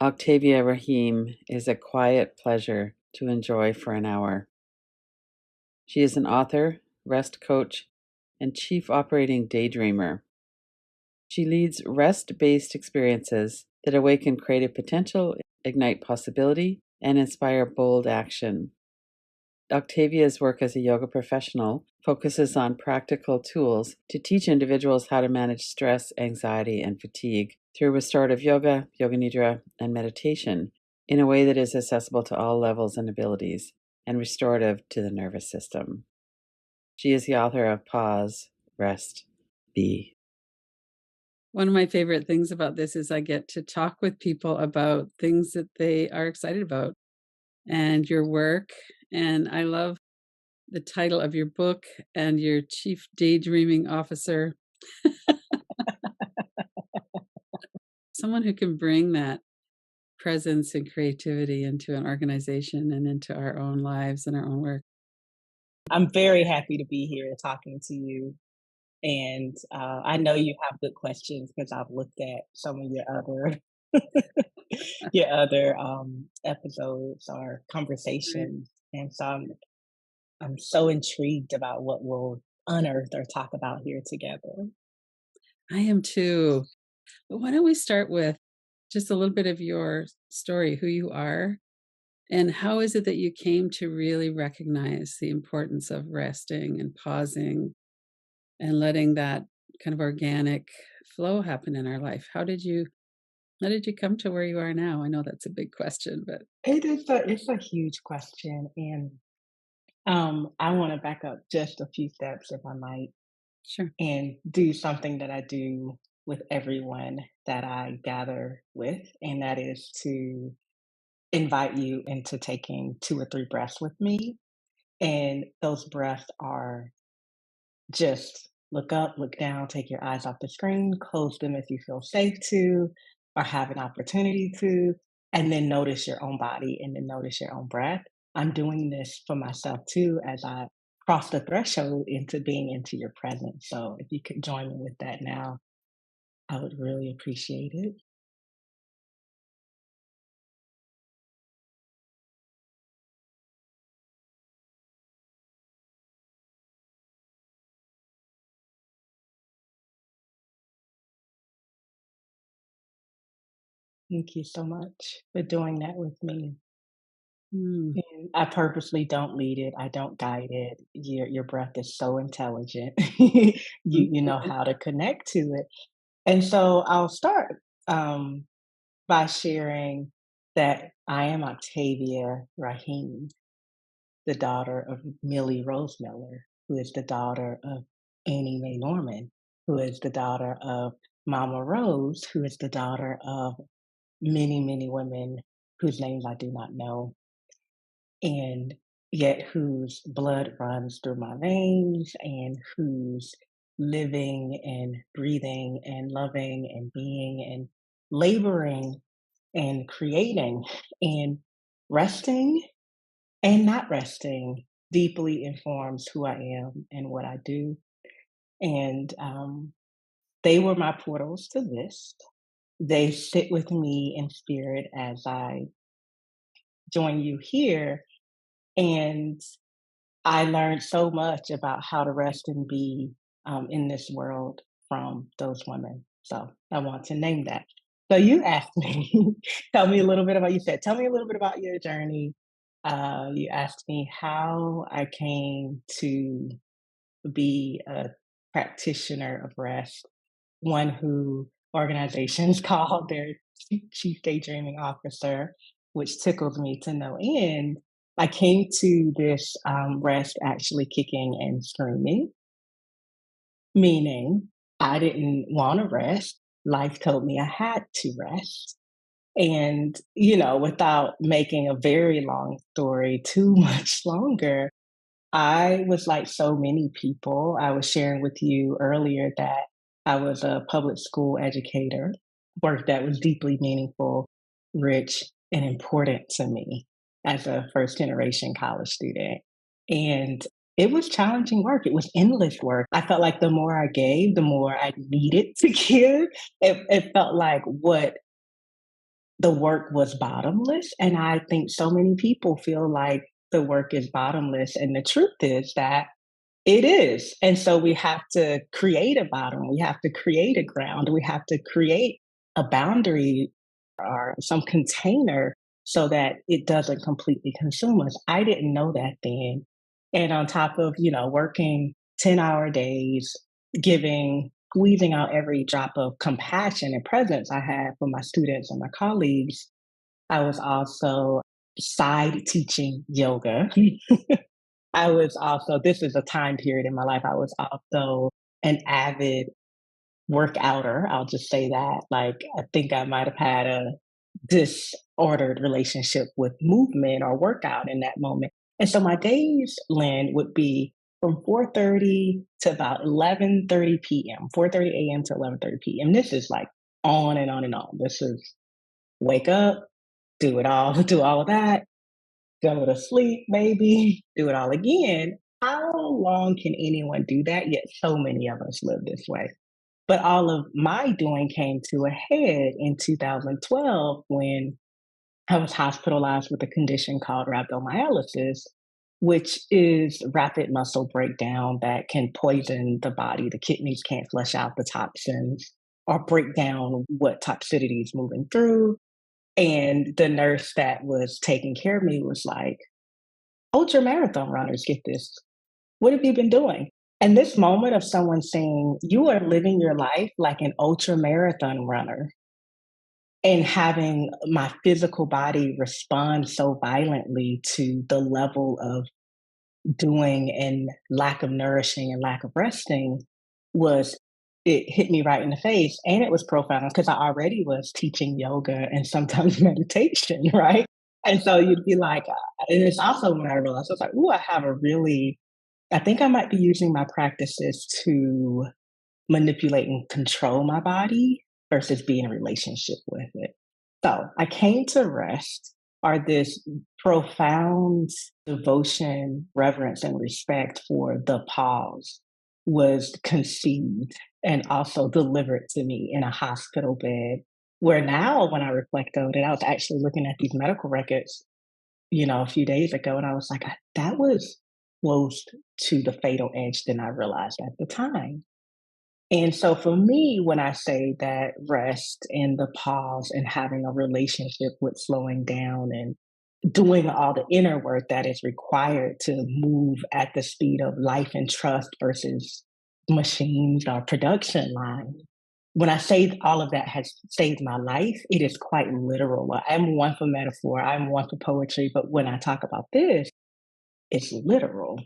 Octavia Raheem is a quiet pleasure to enjoy for an hour. She is an author, rest coach, and chief operating daydreamer. She leads rest-based experiences that awaken creative potential, ignite possibility, and inspire bold action. Octavia's work as a yoga professional focuses on practical tools to teach individuals how to manage stress, anxiety, and fatigue through restorative yoga, yoga nidra, and meditation in a way that is accessible to all levels and abilities and restorative to the nervous system. She is the author of Pause, Rest, Be. One of my favorite things about this is I get to talk with people about things that they are excited about and your work. And I love the title of your book and your chief daydreaming officer. Someone who can bring that presence and creativity into an organization and into our own lives and our own work. I'm very happy to be here talking to you. And I know you have good questions because I've looked at some of your other your other episodes or conversations, and so I'm so intrigued about what we'll unearth or talk about here together. I am too. But why don't we start with just a little bit of your story, who you are, and how is it that you came to really recognize the importance of resting and pausing and letting that kind of organic flow happen in our life? How did you come to where you are now? I know that's a big question, but It's a huge question, and I want to back up just a few steps, if I might, sure. and do something that I do with everyone that I gather with, and that is to invite you into taking 2 or 3 breaths with me. And those breaths are just look up, look down, take your eyes off the screen, close them if you feel safe to, or have an opportunity to, and then notice your own body and then notice your own breath. I'm doing this for myself too as I cross the threshold into being into your presence. So if you could join me with that now, I would really appreciate it. Thank you so much for doing that with me. Mm, And I purposely don't lead it. I don't guide it. Your breath is so intelligent. You know mhm. how to connect to it. And so I'll start by sharing that I am Octavia Raheem, the daughter of Millie Rose Miller, who is the daughter of Annie Mae Norman, who is the daughter of Mama Rose, who is the daughter of many, many women whose names I do not know, and yet whose blood runs through my veins and whose living and breathing and loving and being and laboring and creating and resting and not resting deeply informs who I am and what I do. And they were my portals to this. They sit with me in spirit as I join you here. And I learned so much about how to rest and be in this world from those women. So I want to name that. So you asked me, tell me a little bit about, you said, tell me a little bit about your journey. You asked me how I came to be a practitioner of rest, one who organizations call their chief daydreaming officer, which tickles me to no end. I came to this rest actually kicking and screaming, meaning I didn't want to rest. Life told me I had to rest. And, without making a very long story too much longer, I was like so many people. I was sharing with you earlier that I was a public school educator, work that was deeply meaningful, rich, and important to me as a first generation college student. And it was challenging work. It was endless work. I felt like the more I gave, the more I needed to give. It felt like what the work was bottomless. And I think so many people feel like the work is bottomless. And the truth is that it is. And so we have to create a bottom, we have to create a ground, we have to create a boundary or some container so that it doesn't completely consume us. I didn't know that then. And on top of, working 10-hour days, squeezing out every drop of compassion and presence I had for my students and my colleagues, I was also side teaching yoga. I was also, this is a time period in my life, I was also an avid workouter. I'll just say that. Like, I think I might have had a disordered relationship with movement or workout in that moment. And so my days, Lynn, would be from 4:30 to about 11:30 p.m., 4:30 a.m. to 11:30 p.m. This is like on and on and on. This is wake up, do it all, do all of that, go to sleep, maybe, do it all again. How long can anyone do that? Yet so many of us live this way. But all of my doing came to a head in 2012 when I was hospitalized with a condition called rhabdomyolysis, which is rapid muscle breakdown that can poison the body. The kidneys can't flush out the toxins or break down what toxicity is moving through. And the nurse that was taking care of me was like, ultra marathon runners get this. What have you been doing? And this moment of someone saying, you are living your life like an ultra marathon runner, and having my physical body respond so violently to the level of doing and lack of nourishing and lack of resting was, it hit me right in the face. And it was profound because I already was teaching yoga and sometimes meditation, right? And so you'd be like, and it's also when I realized, I was like, oh, I think I might be using my practices to manipulate and control my body versus be in a relationship with it. So I came to rest, or this profound devotion, reverence, and respect for the pause was conceived and also delivered to me in a hospital bed. Where now, when I reflect on it, I was actually looking at these medical records, a few days ago, and I was like, that was close to the fatal edge than I realized at the time. And so for me, when I say that rest and the pause and having a relationship with slowing down and doing all the inner work that is required to move at the speed of life and trust versus machines or production line. When I say all of that has saved my life, it is quite literal. I'm one for metaphor, I'm one for poetry, but when I talk about this, it's literal.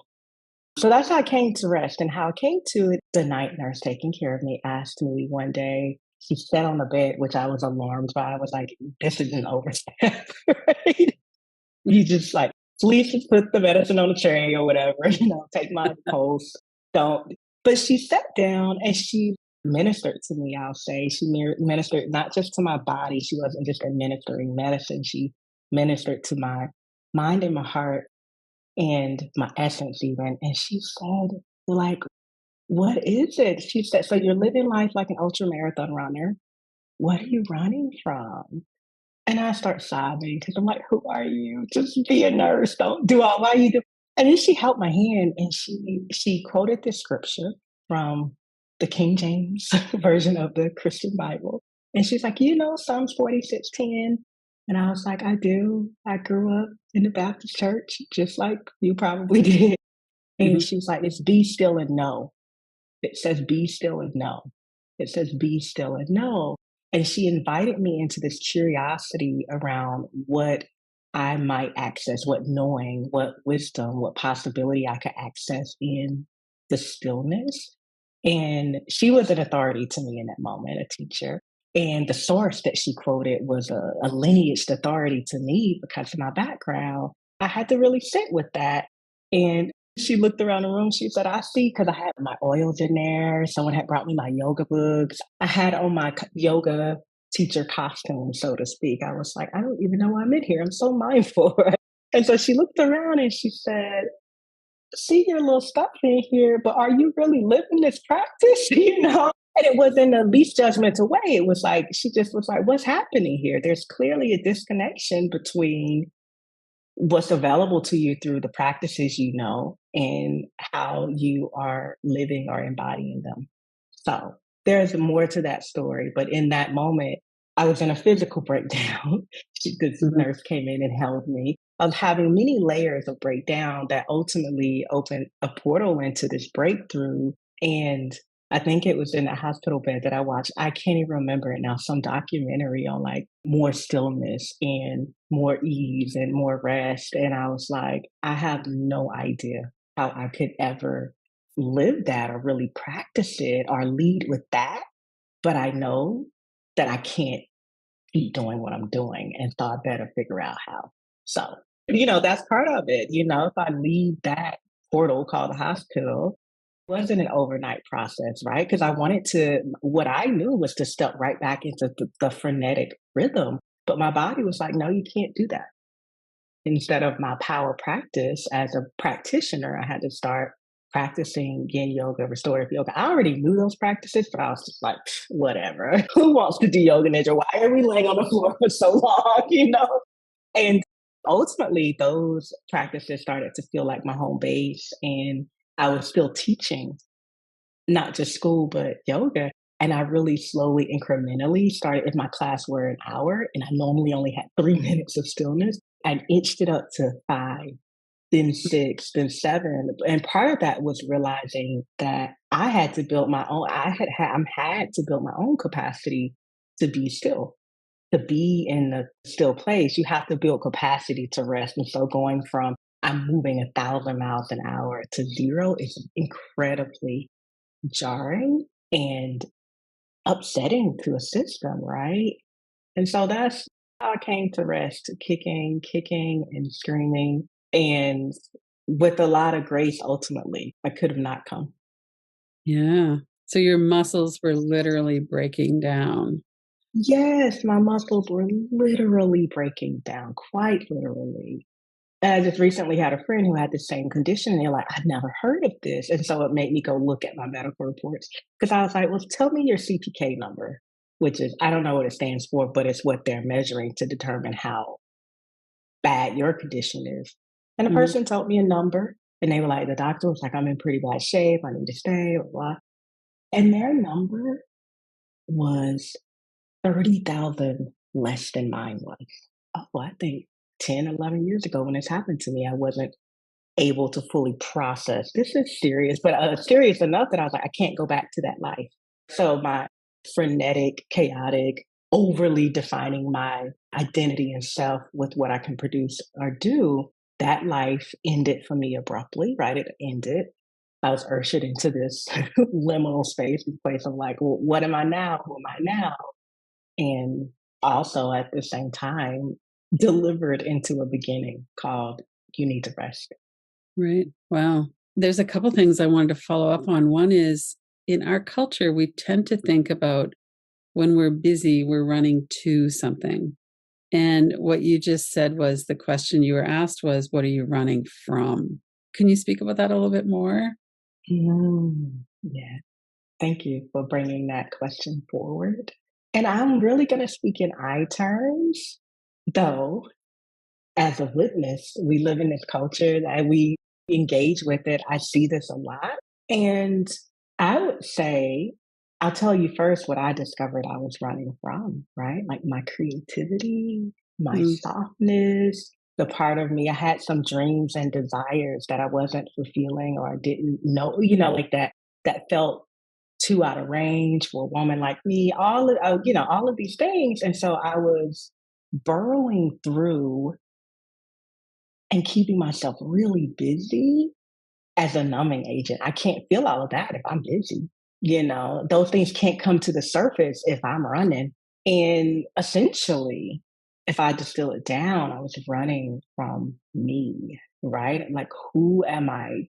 So that's how I came to rest. And how I came to it, the night nurse taking care of me asked me one day, she sat on the bed, which I was alarmed by. I was like, this isn't overstep, right? You just like, please just put the medicine on the tray or whatever, take my pulse. Don't. But she sat down and she ministered to me, I'll say. She ministered not just to my body, she wasn't just administering medicine, she ministered to my mind and my heart and my essence even. And she said, like, what is it? She said, so you're living life like an ultra marathon runner. What are you running from? And I start sobbing because I'm like, who are you? Just be a nurse. Don't do all why you do. And then she held my hand and she quoted this scripture from the King James version of the Christian Bible. And she's like, Psalms 46:10. And I was like, I do. I grew up in the Baptist church, just like you probably did. And Mhm. she was like, it's be still and know. It says be still and know. It says be still and know. And she invited me into this curiosity around what I might access, what knowing, what wisdom, what possibility I could access in the stillness. And she was an authority to me in that moment, a teacher. And the source that she quoted was a lineaged authority to me because of my background. I had to really sit with that. And she looked around the room. She said, I see, because I had my oils in there. Someone had brought me my yoga books. I had on my yoga teacher costume, so to speak. I was like, I don't even know why I'm in here. I'm so mindful. Right? And so she looked around and she said, see your little stuff in here, but are you really living this practice? And it was in the least judgmental way. It was like, she just was like, what's happening here? There's clearly a disconnection between what's available to you through the practices you know and how you are living or embodying them. So there's more to that story. But in that moment, I was in a physical breakdown. This Mhm. nurse came in and held me. I was having many layers of breakdown that ultimately opened a portal into this breakthrough. And I think it was in a hospital bed that I watched. I can't even remember it now. Some documentary on like more stillness and more ease and more rest. And I was like, I have no idea how I could ever live that or really practice it or lead with that. But I know that I can't keep doing what I'm doing. And so I better figure out how. So, that's part of it. If I leave that portal called the hospital, wasn't an overnight process, right? Because I wanted to, what I knew was to step right back into the frenetic rhythm. But my body was like, no, you can't do that. Instead of my power practice as a practitioner, I had to start practicing yin yoga, restorative yoga. I already knew those practices, but I was just like, whatever. Who wants to do yoga nidra? Why are we laying on the floor for so long? And ultimately, those practices started to feel like my home base. And I was still teaching not just school, but yoga. And I really slowly, incrementally started, if my class were an hour and I normally only had 3 minutes of stillness, I inched it up to 5, then 6, then 7. And part of that was realizing that I had to build my own, had to build my own capacity to be still. To be in the still place, you have to build capacity to rest. And so going from I'm moving 1,000 miles an hour to zero is incredibly jarring and upsetting to a system, right? And so that's how I came to rest, kicking and screaming, and with a lot of grace ultimately. I could have not come. Yeah. So your muscles were literally breaking down. Yes, my muscles were literally breaking down, quite literally. And I just recently had a friend who had the same condition, and they're like, I've never heard of this. And so it made me go look at my medical reports because I was like, well, tell me your CPK number, which is, I don't know what it stands for, but it's what they're measuring to determine how bad your condition is. And the Mhm. person told me a number, and they were like, the doctor was like, I'm in pretty bad shape. I need to stay, blah, blah. And their number was 30,000 less than mine was. Oh, well, I think 10, 11 years ago when this happened to me, I wasn't able to fully process this is serious, but serious enough that I was like, I can't go back to that life. So my frenetic, chaotic, overly defining my identity and self with what I can produce or do, that life ended for me abruptly, right? It ended. I was ushered into this liminal space, this place of like, well, what am I now? Who am I now? And also at the same time, delivered into a beginning called You Need to Rest. Right. Wow. There's a couple things I wanted to follow up on. One is in our culture, we tend to think about when we're busy, we're running to something. And what you just said was the question you were asked was, what are you running from? Can you speak about that a little bit more? Yeah. Thank you for bringing that question forward. And I'm really going to speak in I terms, though, as a witness, we live in this culture that we engage with it. I see this a lot. And I would say, I'll tell you first what I discovered I was running from, right? Like my creativity, my Mm, softness, the part of me. I had some dreams and desires that I wasn't fulfilling or didn't know, like that felt too out of range for a woman like me, all of these things. And so I was burrowing through and keeping myself really busy as a numbing agent. I can't feel all of that if I'm busy. Those things can't come to the surface if I'm running. And essentially, if I distill it down, I was running from me, right? Like, who am I?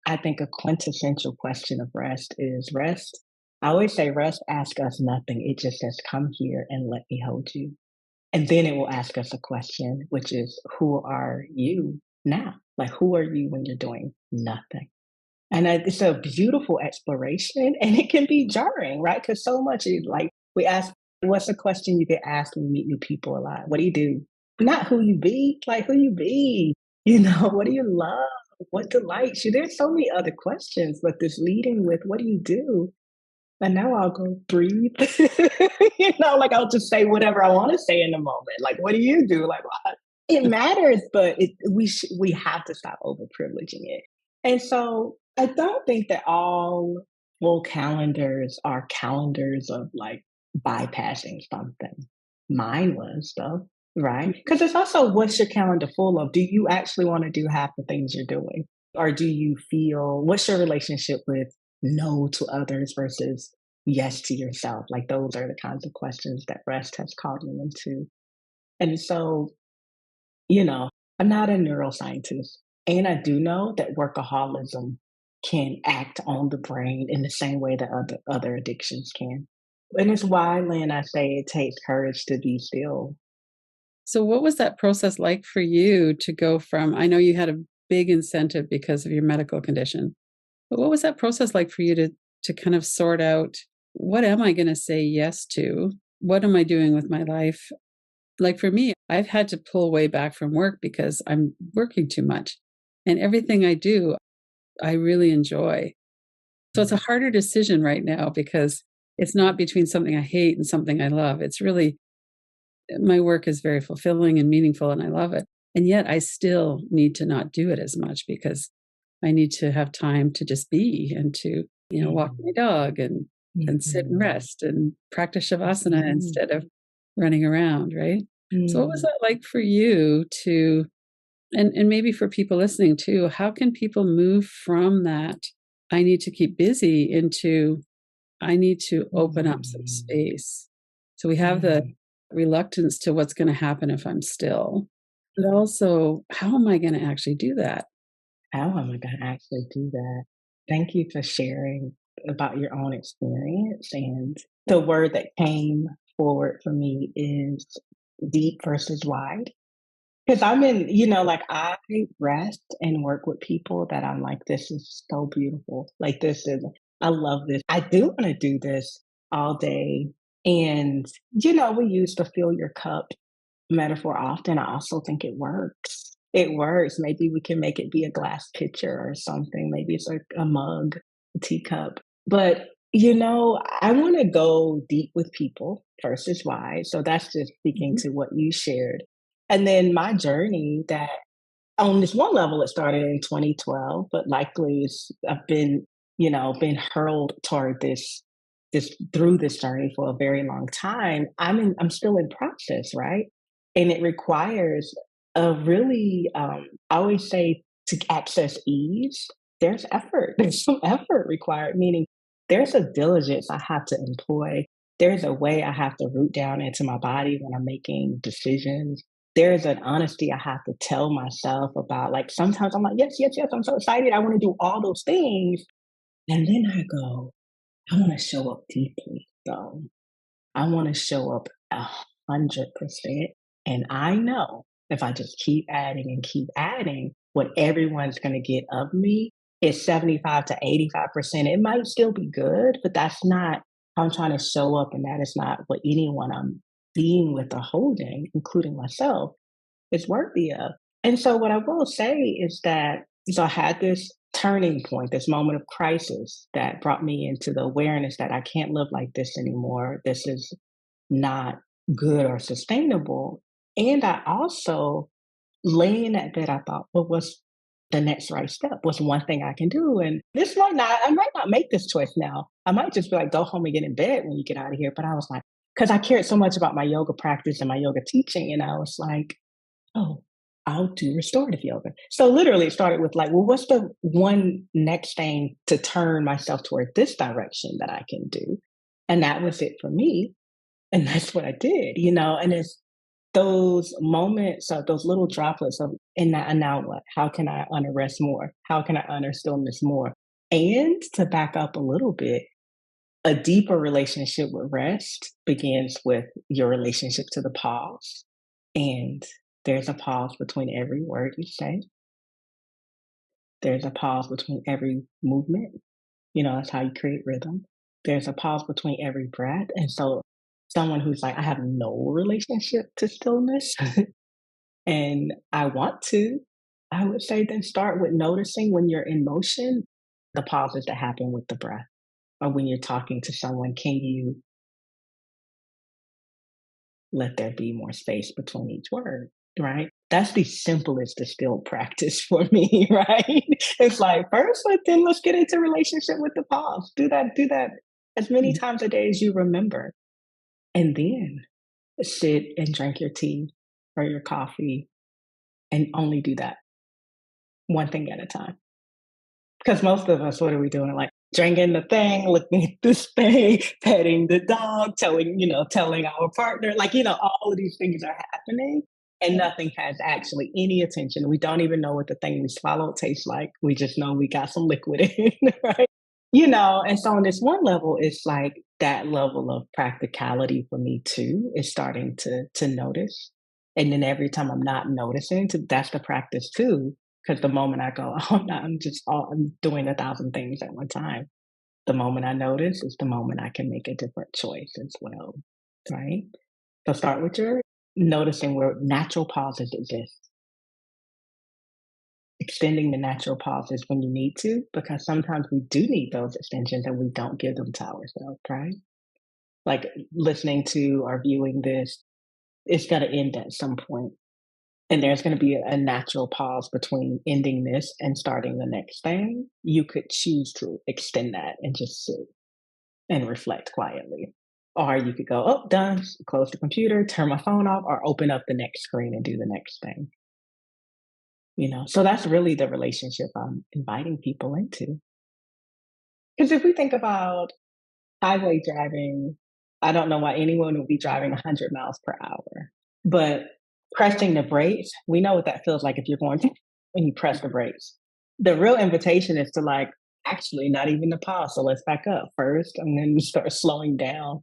I think a quintessential question of rest is rest. I always say rest asks us nothing. It just says, come here and let me hold you. And then it will ask us a question, which is, who are you now? Like, who are you when you're doing nothing? And it's a beautiful exploration, and it can be jarring, right? Because so much is like we ask, what's the question you get asked when you meet new people a lot? What do you do? Not who you be, like who you be. You know, what do you love? What delights you? There's so many other questions, but this leading with what do you do? And now I'll go breathe. Like I'll just say whatever I want to say in the moment. Like, what do you do? Like, what? It matters, but we have to stop over privileging it. And so I don't think that all full calendars are calendars of like bypassing something. Mine was though, right? Because it's also what's your calendar full of? Do you actually want to do half the things you're doing? Or do you feel what's your relationship with no to others versus yes to yourself? Like those are the kinds of questions that rest has called me into. And so, you know, I'm not a neuroscientist. And I do know that workaholism can act on the brain in the same way that other addictions can. And it's why, Lynn, I say it takes courage to be still. So what was that process like for you to go from, I know you had a big incentive because of your medical condition, but what was that process like for you to kind of sort out, what am I going to say yes to? What am I doing with my life? Like for me, I've had to pull way back from work because I'm working too much. And everything I do, I really enjoy. So it's a harder decision right now because it's not between something I hate and something I love. It's really, my work is very fulfilling and meaningful and I love it. And yet I still need to not do it as much because I need to have time to just be and to, walk my Mhm, dog and sit and mhm, rest and practice shavasana mhm, instead of running around, right? So what was mhm, that like for you to, and maybe for people listening too, how can people move from that I need to keep busy into I need to open up some mhm, space? So we have the mhm. reluctance to what's going to happen if I'm still, but also how am I going to actually do that? How am I going to actually do that? Thank you for sharing about your own experience. And the word that came forward for me is deep versus wide. Because I'm in, like I rest and work with people that I'm like, this is so beautiful. Like, I love this. I do want to do this all day. And, we used to fill your cup metaphor often. I also think it works. It works. Maybe we can make it be a glass pitcher or something. Maybe it's like a mug, a teacup. But I want to go deep with people versus wide. So that's just speaking Mhm. to what you shared. And then my journey that on this one level it started in 2012, but likely I've been hurled toward this through this journey for a very long time. I'm still in process, right? And it requires a really I always say to access ease, there's effort. There's some effort required, meaning there's a diligence I have to employ. There's a way I have to root down into my body when I'm making decisions. There's an honesty I have to tell myself about. Like sometimes I'm like, yes, yes, yes, I'm so excited. I want to do all those things. And then I go, I want to show up deeply, though. I want to show up 100%. And I know if I just keep adding and keep adding, what everyone's going to get of me is 75 to 85%. It might still be good, but that's not how I'm trying to show up. And that is not what anyone I'm being with or holding, including myself, is worthy of. And so, what I will say is that, so I had this turning point, this moment of crisis that brought me into the awareness that I can't live like this anymore. This is not good or sustainable. And I also, laying in that bed, I thought, well, what's the next right step? What's one thing I can do? And I might not make this choice now. I might just be like, go home and get in bed when you get out of here. But I was like, because I cared so much about my yoga practice and my yoga teaching. And I was like, oh, I'll do restorative yoga. So literally it started with like, well, what's the one next thing to turn myself toward this direction that I can do? And that was it for me. And that's what I did, and it's those moments of those little droplets of, and now what? How can I honor rest more? How can I honor stillness more? And to back up a little bit, a deeper relationship with rest begins with your relationship to the pause. And there's a pause between every word you say. There's a pause between every movement. That's how you create rhythm. There's a pause between every breath. And so, someone who's like, I have no relationship to stillness and I want to, I would say then start with noticing when you're in motion, the pauses that happen with the breath. Or when you're talking to someone, can you let there be more space between each word, right? That's the simplest distilled practice for me, right? It's like first, but then let's get into relationship with the pause. Do that as many Mm. times a day as you remember. And then sit and drink your tea or your coffee and only do that one thing at a time. Because most of us, what are we doing? Like drinking the thing, looking at this thing, petting the dog, telling our partner, all of these things are happening and nothing has actually any attention. We don't even know what the thing we swallowed tastes like. We just know we got some liquid in, right? And so on this one level, it's like that level of practicality for me too is starting to notice. And then every time I'm not noticing, that's the practice too because the moment I go, oh, no, I'm doing 1,000 things at one time. The moment I notice is the moment I can make a different choice as well, right? So start with your noticing where natural pauses exist, extending the natural pauses when you need to, because sometimes we do need those extensions and we don't give them to ourselves, right? Like listening to or viewing this, it's got to end at some point. And there's going to be a natural pause between ending this and starting the next thing. You could choose to extend that and just sit and reflect quietly. Or you could go, oh, done, close the computer, turn my phone off, or open up the next screen and do the next thing. So that's really the relationship I'm inviting people into. Because if we think about highway driving, I don't know why anyone would be driving 100 miles per hour, but pressing the brakes, we know what that feels like if you're going and you press the brakes. The real invitation is to like actually not even the pause. So let's back up first and then you start slowing down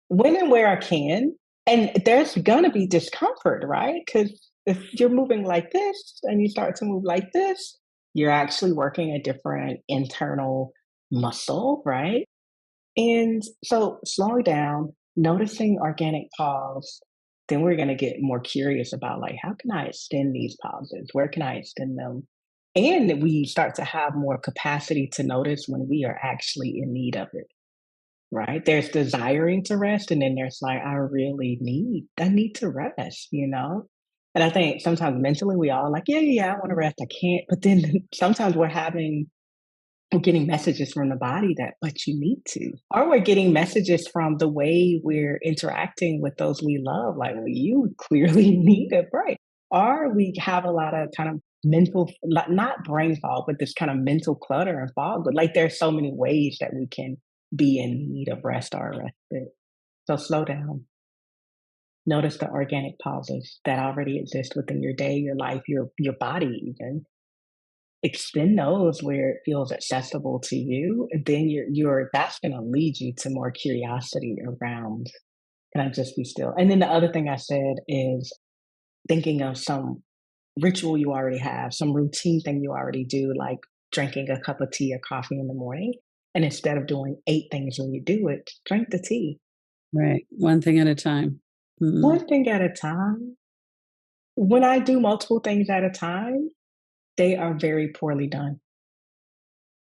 when and where I can. And there's gonna be discomfort, right? Because if you're moving like this and you start to move like this, you're actually working a different internal muscle, right? And so slowing down, noticing organic pause, then we're going to get more curious about like, how can I extend these pauses? Where can I extend them? And we start to have more capacity to notice when we are actually in need of it, right? There's desiring to rest, and then there's like, I need to rest. And I think sometimes mentally we all like, yeah, yeah, I want to rest. I can't. But then sometimes we're getting messages from the body that, but you need to. Or we're getting messages from the way we're interacting with those we love, like, well, you clearly need a break. Or we have a lot of kind of mental, not brain fog, but this kind of mental clutter and fog. But like, there's so many ways that we can be in need of rest or respite. So slow down. Notice the organic pauses that already exist within your day, your life, your body, even extend those where it feels accessible to you, and then you're that's gonna lead you to more curiosity around, "Can I just be still?" And then the other thing I said is thinking of some ritual you already have, some routine thing you already do, like drinking a cup of tea or coffee in the morning, and instead of doing 8 things when you do it, drink the tea. Right. One thing at a time. Mm. One thing at a time. When I do multiple things at a time, they are very poorly done.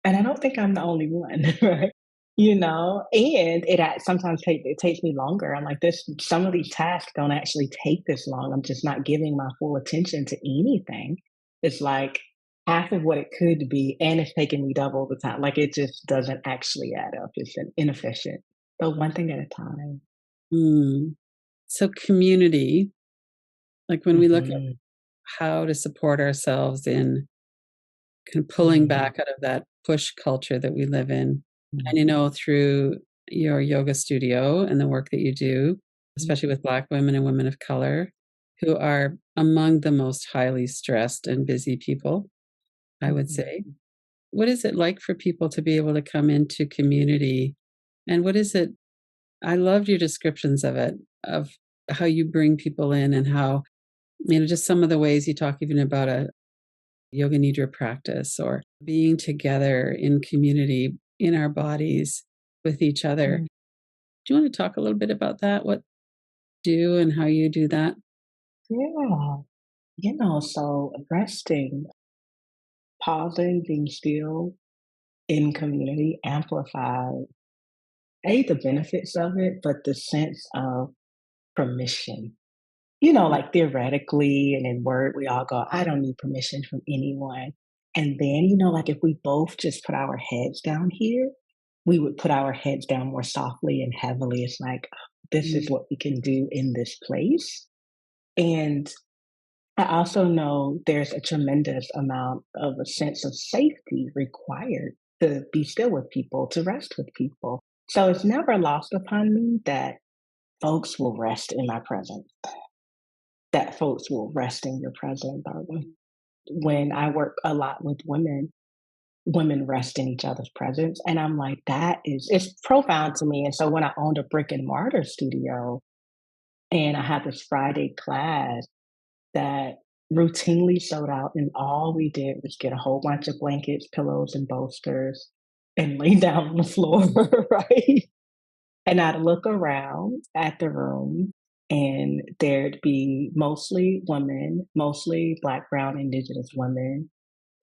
And I don't think I'm the only one, right? And sometimes it takes me longer. I'm like, this, some of these tasks don't actually take this long. I'm just not giving my full attention to anything. It's like half of what it could be, and it's taking me double the time. Like it just doesn't actually add up. It's inefficient. But one thing at a time. Mm. So, community, like when we look at Hmm. how to support ourselves in kind of pulling Hmm. back out of that push culture that we live in. And, through your yoga studio and the work that you do, especially with Black women and women of color, who are among the most highly stressed and busy people, I would Hmm. say. What is it like for people to be able to come into community? And what is it? I loved your descriptions of it, of how you bring people in and how, just some of the ways you talk even about yoga nidra practice or being together in community in our bodies with each other. Mm. Do you want to talk a little bit about that? What you do and how you do that? Yeah. So resting, pausing, being still in community amplifies the benefits of it, but the sense of permission. Like theoretically and in word, we all go, I don't need permission from anyone. And then, like if we both just put our heads down here, we would put our heads down more softly and heavily. It's like, this Mm. is what we can do in this place. And I also know there's a tremendous amount of a sense of safety required to be still with people, to rest with people. So it's never lost upon me that folks will rest in my presence, that folks will rest in your presence. Or when I work a lot with women, women rest in each other's presence. And I'm like, it's profound to me. And so when I owned a brick and mortar studio and I had this Friday class that routinely sold out, and all we did was get a whole bunch of blankets, pillows, and bolsters and lay down on the floor, right? And I'd look around at the room, and there'd be mostly women, mostly Black, Brown, Indigenous women,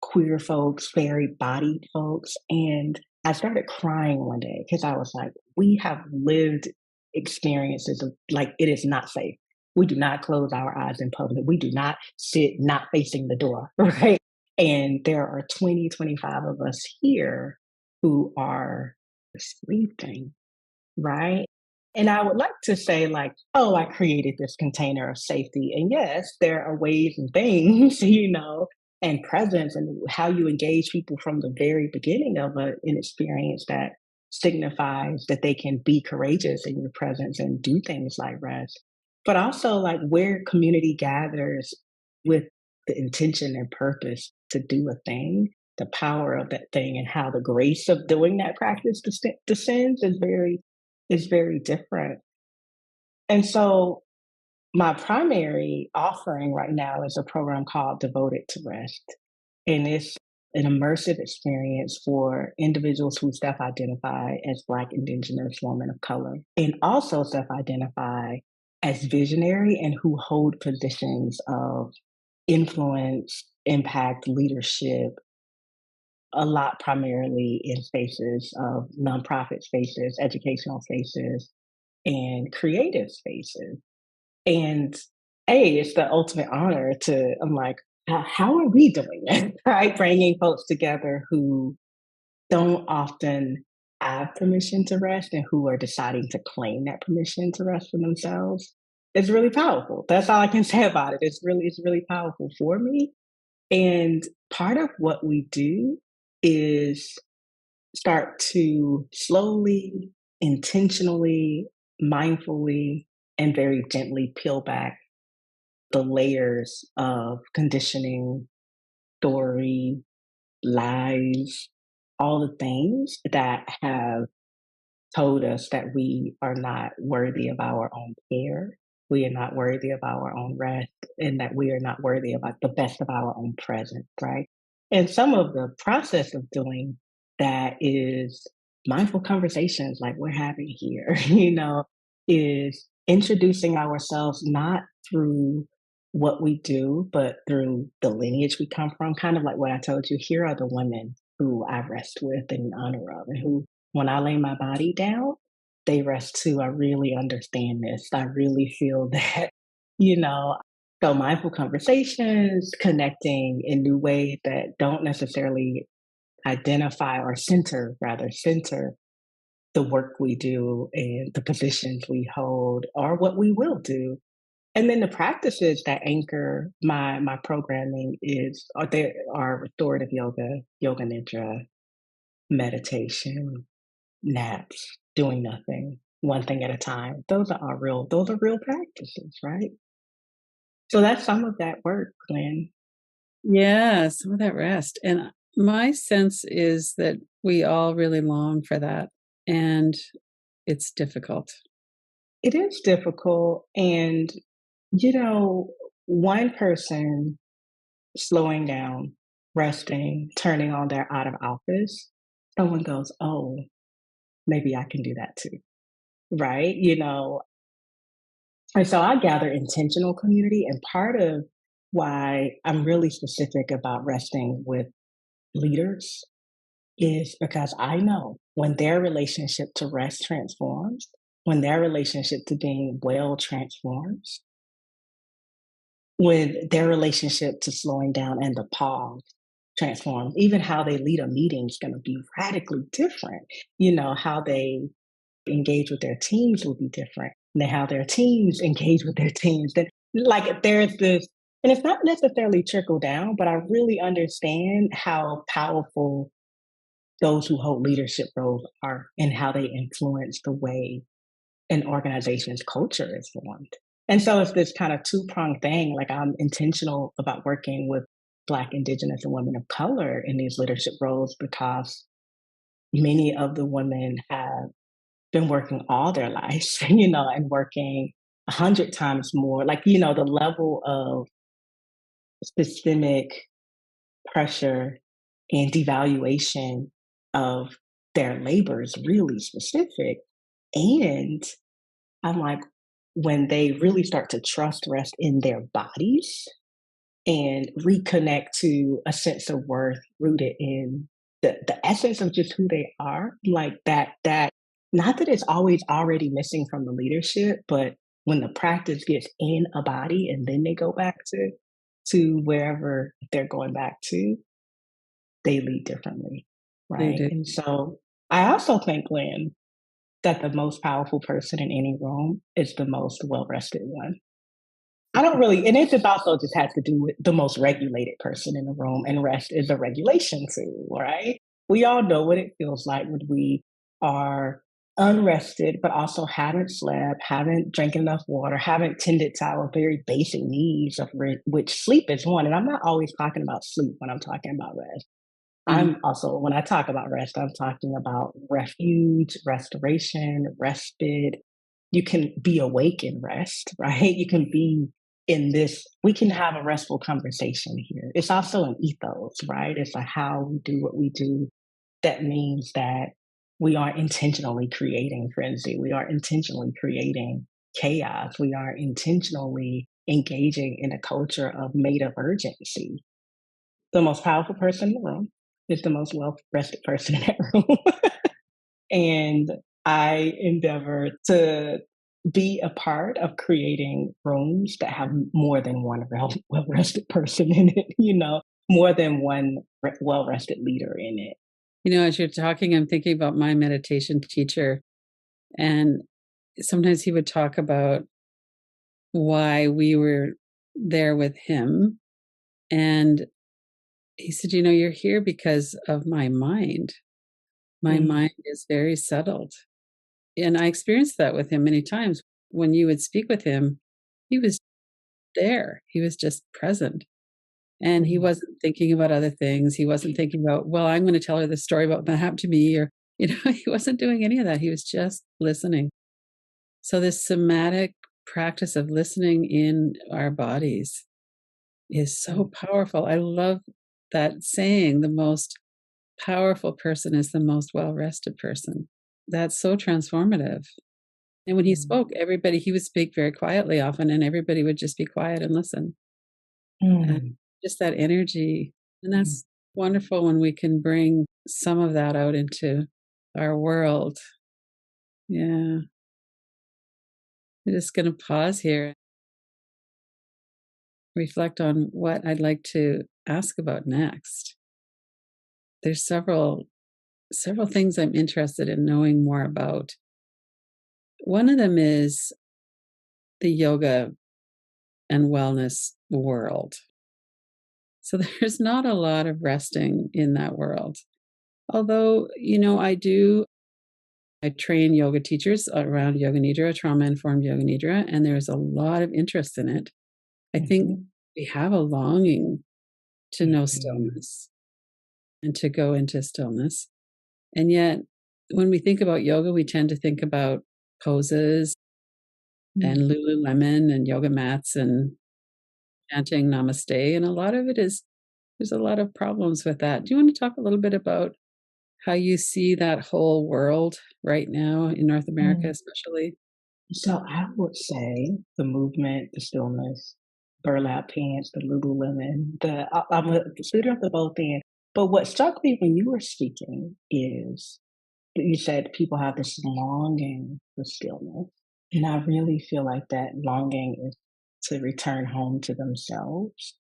queer folks, very bodied folks. And I started crying one day because I was like, we have lived experiences of like, it is not safe. We do not close our eyes in public. We do not sit not facing the door, right? And there are 20, 25 of us here who are sleeping, right? And I would like to say, like, oh, I created this container of safety. And yes, there are ways and things, and presence and how you engage people from the very beginning of an experience that signifies that they can be courageous in your presence and do things like rest. But also, like, where community gathers with the intention and purpose to do a thing, the power of that thing and how the grace of doing that practice descends is very different. And so my primary offering right now is a program called Devoted to Rest. And it's an immersive experience for individuals who self identify as Black, Indigenous, women of color, and also self identify as visionary and who hold positions of influence, impact, leadership, a lot primarily in spaces of nonprofit spaces, educational spaces, and creative spaces. And it's the ultimate honor I'm like, how are we doing it? Right? Bringing folks together who don't often have permission to rest and who are deciding to claim that permission to rest for themselves. It's really powerful. That's all I can say about it. It's really powerful for me. And part of what we do is start to slowly, intentionally, mindfully, and very gently peel back the layers of conditioning, story, lies, all the things that have told us that we are not worthy of our own care, we are not worthy of our own rest, and that we are not worthy of the best of our own presence, right? And some of the process of doing that is mindful conversations like we're having here, is introducing ourselves not through what we do, but through the lineage we come from. Kind of like what I told you, here are the women who I rest with in honor of, and who when I lay my body down, they rest too. I really understand this. I really feel that, you know. So mindful conversations, connecting in new ways that don't necessarily identify or center the work we do and the positions we hold or what we will do. And then the practices that anchor my programming are restorative yoga, yoga nidra, meditation, naps, doing nothing, one thing at a time. Those are real practices, right? So that's some of that work, Glenn. Yeah, some of that rest. And my sense is that we all really long for that. And it's difficult. It is difficult. And, you know, one person slowing down. resting, turning on their out of office, someone goes, "Oh, maybe I can do that too." Right? And so I gather intentional community. And part of why I'm really specific about resting with leaders is because I know when their relationship to rest transforms, when their relationship to being well transforms, when their relationship to slowing down and the pause transforms, even how they lead a meeting is going to be radically different. How they engage with their teams will be different, and then how their teams engage with their teams. That like there's this, and it's not necessarily trickle down, but I really understand how powerful those who hold leadership roles are and how they influence the way an organization's culture is formed. And so it's this kind of two-pronged thing. Like I'm intentional about working with Black, Indigenous, and women of color in these leadership roles because many of the women have been working all their lives, and working 100 times more. Like, the level of systemic pressure and devaluation of their labor is really specific. And I'm like, when they really start to trust rest in their bodies and reconnect to a sense of worth rooted in the essence of just who they are, like that not that it's always already missing from the leadership, but when the practice gets in a body and then they go back to wherever they're going back to, they lead differently, They right? do. And so I also think, Lynn, that the most powerful person in any room is the most well rested one. I don't really, and it just also just has to do with the most regulated person in the room, and rest is a regulation tool, right? We all know what it feels like when we are unrested, but also haven't slept, haven't drank enough water, haven't tended to our very basic needs, which sleep is one. And I'm not always talking about sleep when I'm talking about rest. Mhm. I'm also, when I talk about rest, I'm talking about refuge, restoration, respite. You can be awake in rest, right? You can be in this, we can have a restful conversation here. It's also an ethos, right? It's a how we do what we do. That means that we aren't intentionally creating frenzy. We aren't intentionally creating chaos. We are intentionally engaging in a culture of made up urgency. The most powerful person in the room is the most well rested person in that room. And I endeavor to be a part of creating rooms that have more than one well rested person in it, more than one well rested leader in it. As you're talking, I'm thinking about my meditation teacher, and sometimes he would talk about why we were there with him. And he said, you're here because of my mind. My Mm, mind is very settled. And I experienced that with him many times. When you would speak with him, he was there, he was just present. And he mm, wasn't thinking about other things. He wasn't thinking about, well, I'm going to tell her this story about what happened to me, or, he wasn't doing any of that. He was just listening. So, this somatic practice of listening in our bodies is so mm, powerful. I love that saying, the most powerful person is the most well rested person. That's so transformative. And when he mm, spoke, he would speak very quietly often, and everybody would just be quiet and listen. And mm, just that energy. And mm, that's wonderful when we can bring some of that out into our world. Yeah. I'm just going to pause here, reflect on what I'd like to ask about next. There's several things I'm interested in knowing more about. One of them is the yoga and wellness world. So there's not a lot of resting in that world. Although, I train yoga teachers around yoga nidra, trauma informed yoga nidra, and there's a lot of interest in it. I think mhm, we have a longing to know mhm, stillness and to go into stillness. And yet, when we think about yoga, we tend to think about poses and mm, Lululemon and yoga mats and chanting namaste. And a lot of it is there's a lot of problems with that. Do you want to talk a little bit about how you see that whole world right now in North America, Mm. especially? So I would say the movement, the stillness, burlap pants, the Lululemon, I'm a student of the both end. But what struck me when you were speaking is that you said people have this longing for stillness. And I really feel like that longing is to return home to themselves,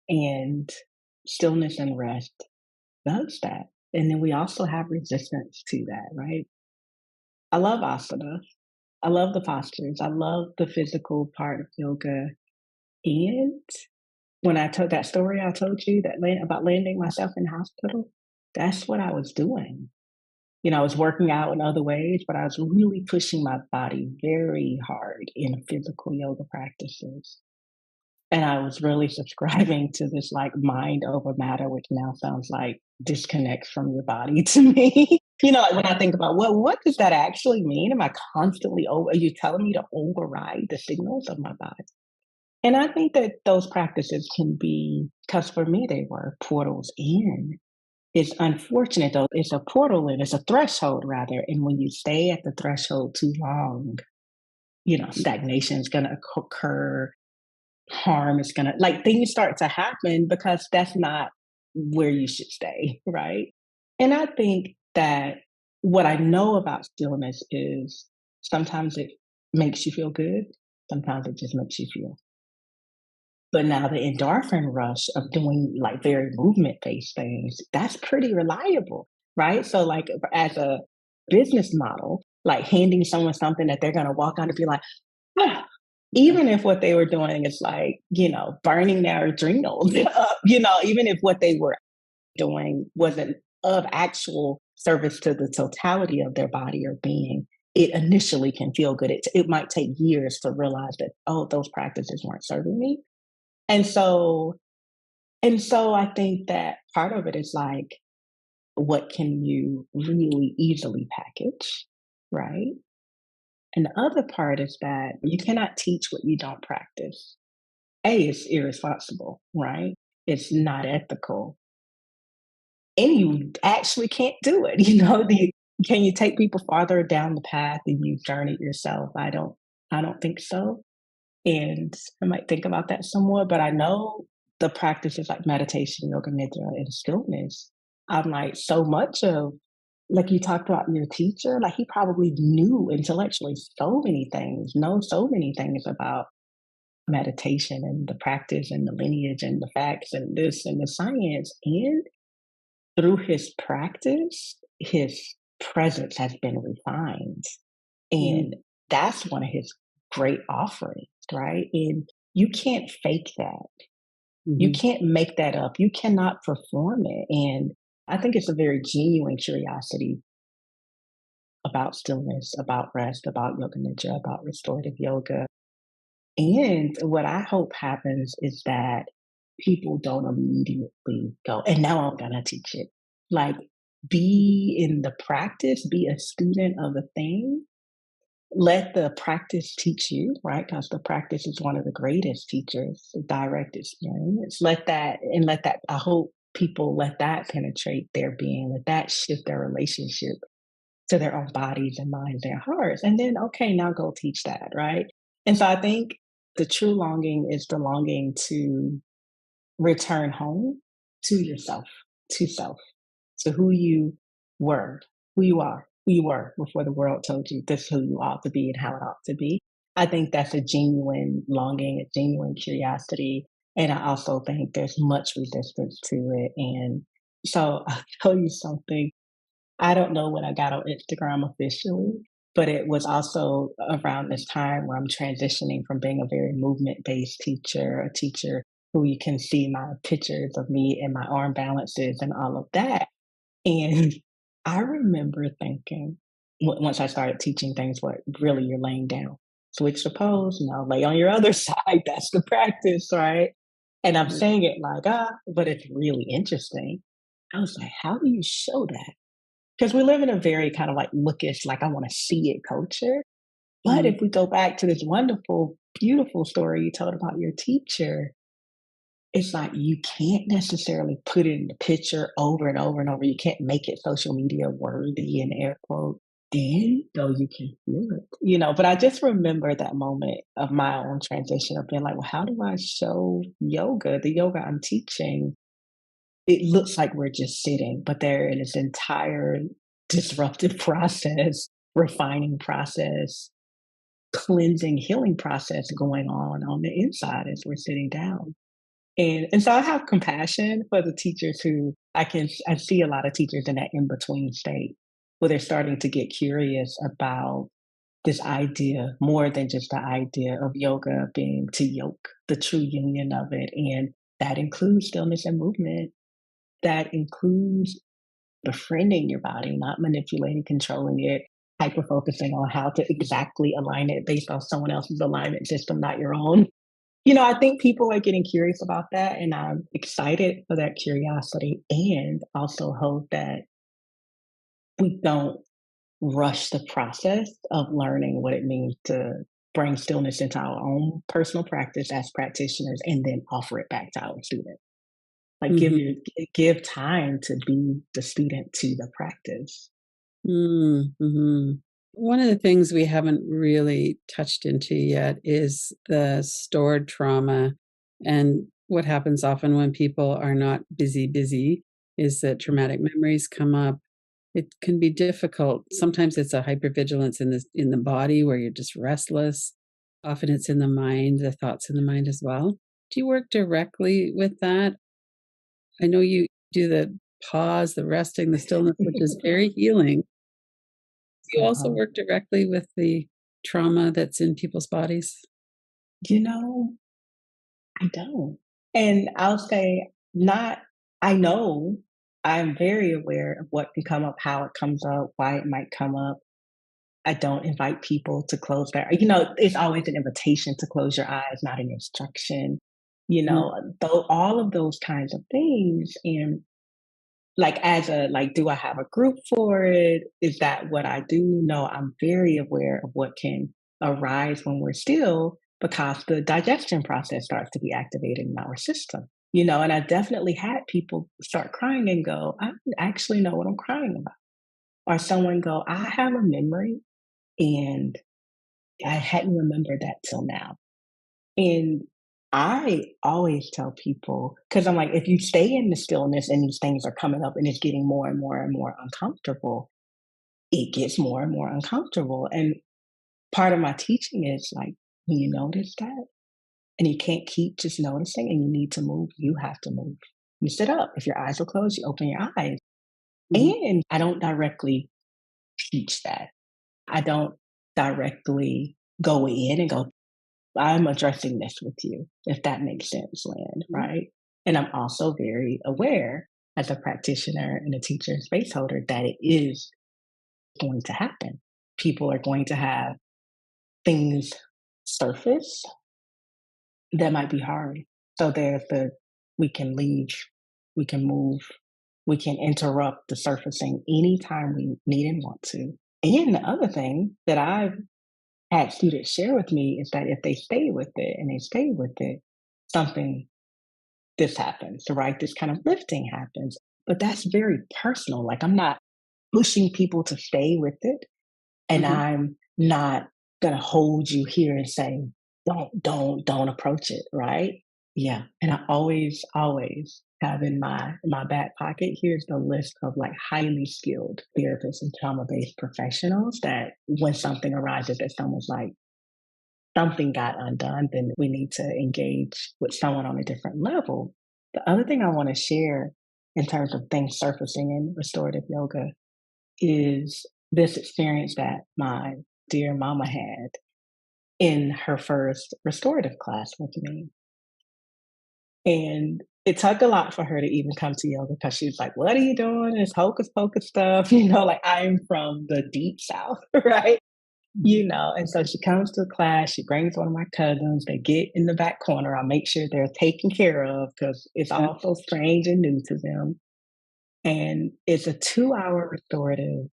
and stillness and rest does that. And then we also have resistance to that, right? I love asana. I love the postures. I love the physical part of yoga. And when I told that story I told you about landing myself in the hospital, that's what I was doing. I was working out in other ways, but I was really pushing my body very hard in physical yoga practices. And I was really subscribing to this like mind over matter, which now sounds like disconnects from your body to me. Like when I think about what does that actually mean? Am I constantly over? Are you telling me to override the signals of my body? And I think that those practices can be, because for me they were portals in. It's unfortunate though. It's a portal and it's a threshold rather. And when you stay at the threshold too long, stagnation is going to occur, harm is gonna like things start to happen because that's not where you should stay, right? And I think that what I know about stillness is sometimes it makes you feel good, sometimes it just makes you feel. But now the endorphin rush of doing like very movement based things, that's pretty reliable, right? So like as a business model, like handing someone something that they're gonna walk on and be like, "Ah," even if what they were doing is like, burning their adrenals up, even if what they were doing wasn't of actual service to the totality of their body or being, it initially can feel good. It might take years to realize that, oh, those practices weren't serving me. And so, and so I think that part of it is like, what can you really easily package, right? And the other part is that you cannot teach what you don't practice. It's irresponsible, right? It's not ethical. And you actually can't do it. Can you take people farther down the path than you've journeyed yourself? I don't think so. And I might think about that some more, but I know the practices like meditation, yoga nidra, and stillness. I'm like so much of like you talked about your teacher, like he probably knew intellectually so many things, knows so many things about meditation and the practice and the lineage and the facts and this and the science. And through his practice, his presence has been refined. Mhm, And that's one of his great offerings, right? And you can't fake that. You mhm, can't make that up. You cannot perform it. And I think it's a very genuine curiosity about stillness, about rest, about yoga nidra, about restorative yoga. And what I hope happens is that people don't immediately go, and now I'm gonna teach it. Like, be in the practice, be a student of the thing. Let the practice teach you, right? Because the practice is one of the greatest teachers, direct experience. I hope people let that penetrate their being, let that shift their relationship to their own bodies and minds and hearts. And then, okay, now go teach that, right? And so I think the true longing is the longing to return home to yourself, to self, to who you were, who you were before the world told you this is who you ought to be and how it ought to be. I think that's a genuine longing, a genuine curiosity. And I also think there's much resistance to it. And so I'll tell you something. I don't know when I got on Instagram officially, but it was also around this time where I'm transitioning from being a very movement based teacher, a teacher who you can see my pictures of me and my arm balances and all of that. And I remember thinking, once I started teaching things, what really you're laying down, switch the pose, now lay on your other side. That's the practice, right? And I'm mhm, saying it like, but it's really interesting. I was like, how do you show that? Because we live in a very kind of like lookish, like I want to see it culture. But mhm, if we go back to this wonderful, beautiful story you told about your teacher, it's like you can't necessarily put it in the picture over and over and over. You can't make it social media worthy in air quote. Then though you can feel it, but I just remember that moment of my own transition of being like, well, how do I show yoga, the yoga I'm teaching? It looks like we're just sitting, but there is this entire disruptive process, refining process, cleansing, healing process going on the inside as we're sitting down. And so I have compassion for the teachers who I see a lot of teachers in that in between state where they're starting to get curious about this idea more than just the idea of yoga being to yoke, the true union of it. And that includes stillness and movement. That includes befriending your body, not manipulating, controlling it, hyper focusing on how to exactly align it based on someone else's alignment system, not your own. I think people are getting curious about that, and I'm excited for that curiosity and also hope that we don't rush the process of learning what it means to bring stillness into our own personal practice as practitioners and then offer it back to our students. Like Mhm. give time to be the student to the practice. Mhm. One of the things we haven't really touched into yet is the stored trauma. And what happens often when people are not busy is that traumatic memories come up. It can be difficult. Sometimes it's a hypervigilance in the body where you're just restless. Often it's in the mind, the thoughts in the mind as well. Do you work directly with that? I know you do the pause, the resting, the stillness, which is very healing. Do you also Uh-huh. work directly with the trauma that's in people's bodies? You know, I don't. And I'll say, not, I know I'm very aware of what can come up, how it comes up, why it might come up. I don't invite people to close it's always an invitation to close your eyes, not an instruction, Mm, though all of those kinds of things. And like do I have a group for it? Is that what I do? No, I'm very aware of what can arise when we're still because the digestion process starts to be activated in our system. And I definitely had people start crying and go, I don't actually know what I'm crying about. Or someone go, I have a memory and I hadn't remembered that till now. And I always tell people, because I'm like, if you stay in the stillness and these things are coming up and it's getting more and more and more uncomfortable, it gets more and more uncomfortable. And part of my teaching is like, when you notice that and you can't keep just noticing and you need to move, you have to move. You sit up. If your eyes are closed, you open your eyes. mhm, And I don't directly teach that. I don't directly go in and go, I'm addressing this with you, if that makes sense, Lynn, mhm, right? And I'm also very aware as a practitioner and a teacher and space holder that it is going to happen. People are going to have things surface that might be hard. So there's we can leave, we can move, we can interrupt the surfacing anytime we need and want to. And the other thing that I've had students share with me is that if they stay with it and they stay with it, something this happens, right? This kind of lifting happens. But that's very personal. Like I'm not pushing people to stay with it. And mhm, I'm not gonna hold you here and say, don't approach it, right? Yeah. And I always have in my back pocket, here's the list of like highly skilled therapists and trauma-based professionals that when something arises that someone's like, something got undone, then we need to engage with someone on a different level. The other thing I want to share in terms of things surfacing in restorative yoga is this experience that my dear mama had in her first restorative class with me. And it took a lot for her to even come to yoga because she was like, what are you doing? This hocus pocus stuff. Like I'm from the deep south, right? mhm, And so she comes to class, she brings one of my cousins, they get in the back corner. I make sure they're taken care of because it's yeah, all so strange and new to them. And it's a 2 hour restorative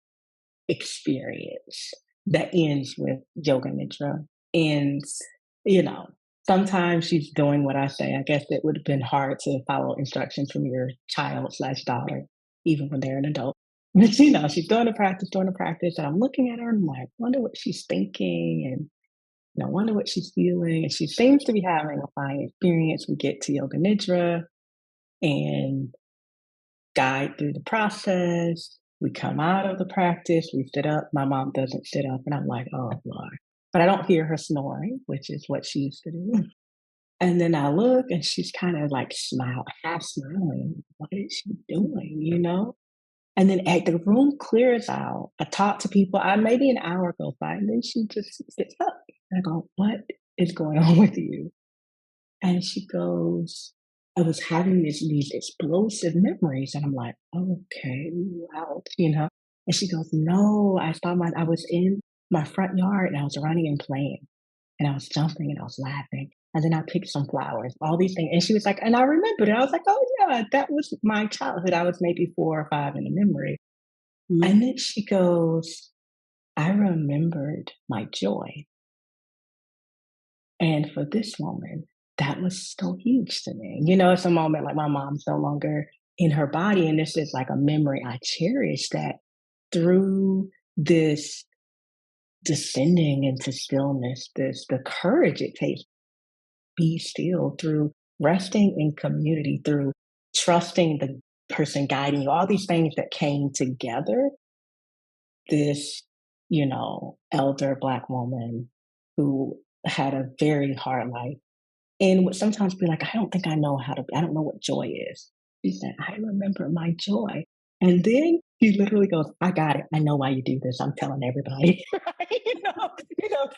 experience that ends with yoga nidra. And, you know, Sometimes she's doing what I say. I guess it would have been hard to follow instructions from your child slash daughter, even when they're an adult. But she's doing the practice, and I'm looking at her and I'm like, wonder what she's thinking, and wonder what she's feeling. And she seems to be having a fine experience. We get to yoga nidra and guide through the process. We come out of the practice, we sit up. My mom doesn't sit up, and I'm like, oh Lord. But I don't hear her snoring, which is what she used to do. And then I look and she's kind of like half smiling. What is she doing? And then the room clears out. I talk to people. Maybe an hour goes by, and then she just sits up. And I go, "What is going on with you?" And she goes, "I was having these explosive memories," and I'm like, "Okay, wow," And she goes, "No, I was in my front yard and I was running and playing." And I was jumping and I was laughing. And then I picked some flowers, all these things. And she was like, and I remembered it. I was like, oh, yeah, that was my childhood. I was maybe 4 or 5 in the memory. Mhm. And then she goes, I remembered my joy. And for this woman, that was so huge to me. It's a moment like my mom's no longer in her body. And this is like a memory I cherish that through this descending into stillness, the courage it takes be still through resting in community, through trusting the person guiding you, all these things that came together. This, elder Black woman who had a very hard life and would sometimes be like, I don't know what joy is. She said, I remember my joy. And then he literally goes, I got it. I know why you do this. I'm telling everybody. Right?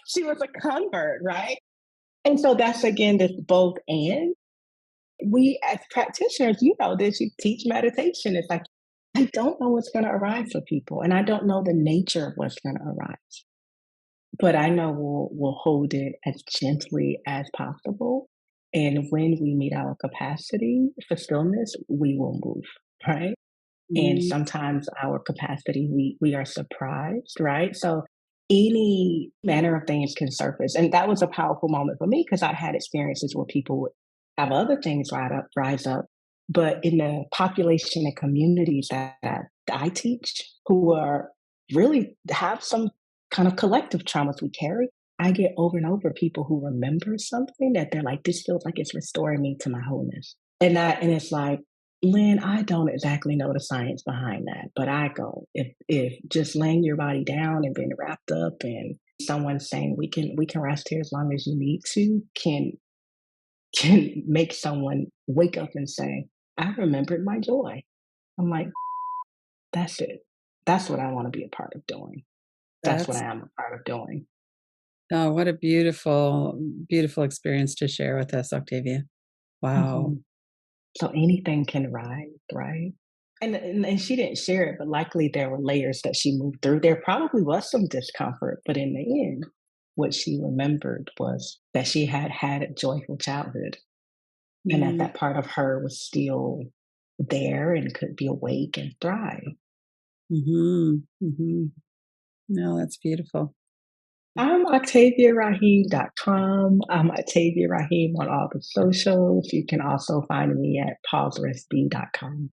She was a convert, right? And so that's again this both and we as practitioners, this, you teach meditation. It's like, I don't know what's going to arise for people, and I don't know the nature of what's going to arise, but I know we'll hold it as gently as possible. And when we meet our capacity for stillness, we will move, right? And Mhm. sometimes our capacity, we are surprised, right? So any manner of things can surface. And that was a powerful moment for me because I had experiences where people would have other things rise up. But in the population and communities that I teach, who are really have some kind of collective traumas we carry, I get over and over people who remember something that they're like, this feels like it's restoring me to my wholeness. And it's like, Lynn, I don't exactly know the science behind that, but I go, if just laying your body down and being wrapped up and someone saying we can rest here as long as you need to can make someone wake up and say, I remembered my joy. I'm like, that's it. That's what I want to be a part of doing. That's what That's I am a part of doing. oh, what a beautiful, beautiful experience to share with us, Octavia. Wow. Mhm. So anything can rise, right? And she didn't share it, but likely there were layers that she moved through. There probably was some discomfort, but in the end, what she remembered was that she had had a joyful childhood and that Mm, that part of her was still there and could be awake and thrive. mhm, mhm. No, that's beautiful. I'm OctaviaRaheem.com. I'm Octavia Raheem on all the socials. You can also find me at pauseresb.com.